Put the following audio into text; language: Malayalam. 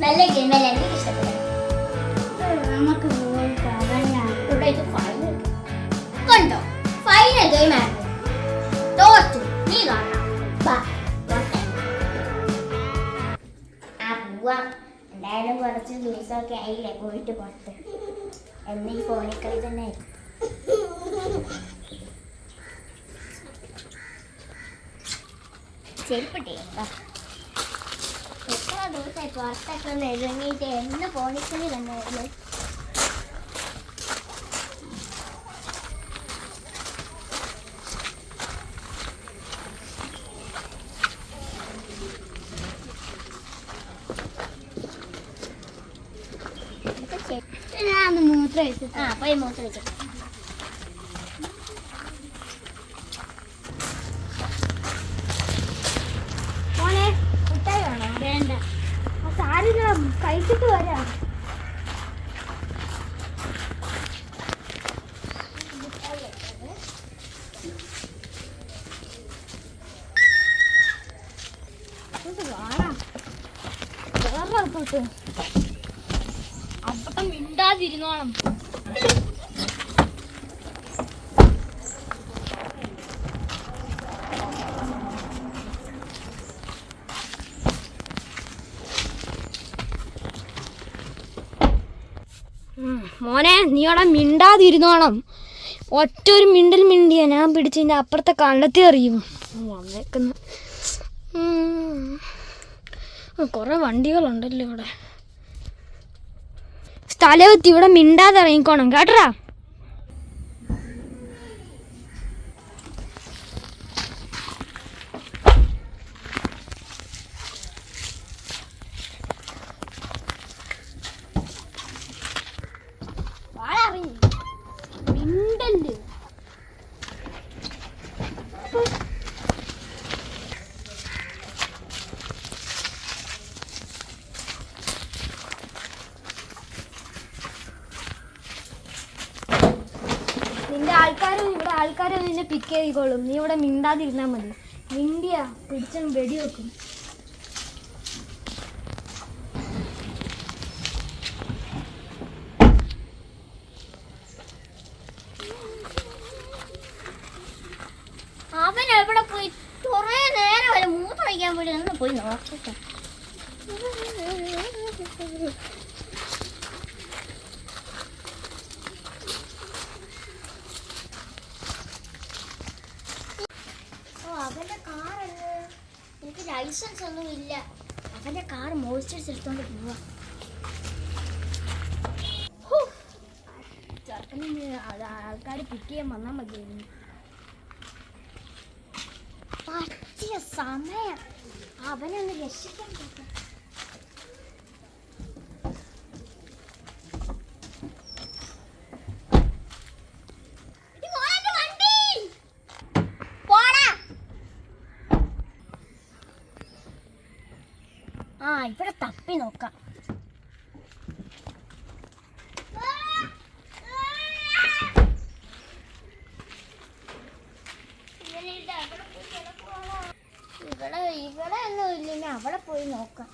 നല്ല ഗെയിം അല്ലേ, എനിക്ക് ഇഷ്ടപ്പെട്ടു. നമുക്ക് കണ്ടോ ഫൈനൽ ഗെയിം ആയിരുന്നു. തോറ്റു, നീ കാണാം. എന്തായാലും കുറച്ച് ദിവസമൊക്കെ ആയില്ലേ പോയിട്ട് പുറത്ത്. എന്നീ ഫോണിൽ കളി തന്നെ ആയിരിക്കും. ചെരുപ്പട്ടെ എത്ര ദിവസമായി പുറത്തൊക്കെ ഒന്ന് ഇറങ്ങിയിട്ട് എന്ന് ഫോണിൽ കളി തന്നെ ആയിരുന്നു. പോയി മൂത്ര വെച്ചു. മോനെ മുട്ടായി വേണോ? വേണ്ട, സാരി കഴിച്ചിട്ട് വരാം. അപ്പട്ടം മിണ്ടാതിരുന്നോണം. മോനെ നീ അവിടെ മിണ്ടാതിരുന്നോണം. ഒറ്റൊരു മിണ്ടൽ മിണ്ടിയ ഞാൻ പിടിച്ചതിൻ്റെ അപ്പുറത്തെ കണ്ടെത്തി അറിയും വന്നേക്കുന്നു. കുറേ വണ്ടികളുണ്ടല്ലോ ഇവിടെ. സ്ഥലത്ത് ഇവിടെ മിണ്ടാതെ ഇറങ്ങിക്കോണം കേട്ടറാ. മിണ്ടല് നിന്റെ ആൾക്കാരും നിന്നെ പിക്ക് ചെയ്തോളും. നീ ഇവിടെ മിണ്ടാതിരുന്നാൽ മതി. മിണ്ടിയാ പിടിച്ച വെടിവെക്കും. അവൻ എവിടെ പോയി? കുറേ നേരം വരെ മൂത്രമൊഴിക്കാൻ പോയി. ഒന്ന് പോയി നോക്കട്ടെ. അവന്റെ കാറല്ലേ, എനിക്ക് ലൈസൻസ് ഒന്നും ഇല്ല. അവന്റെ കാർ മോയിസ്റ്റേഴ്സ് എടുത്തോണ്ട് പോവാ. ചെറുക്കന് ആൾക്കാർ പിക്ക് ചെയ്യാൻ വന്നാൽ മതിയായിരുന്നു. പറ്റിയ സമയം അവനൊന്ന് രക്ഷിക്കാൻ പറ്റും. ഇവിടെ തപ്പി നോക്കാം. ഇവിടെ ഒന്നും ഇല്ല, അവിടെ പോയി നോക്കാം.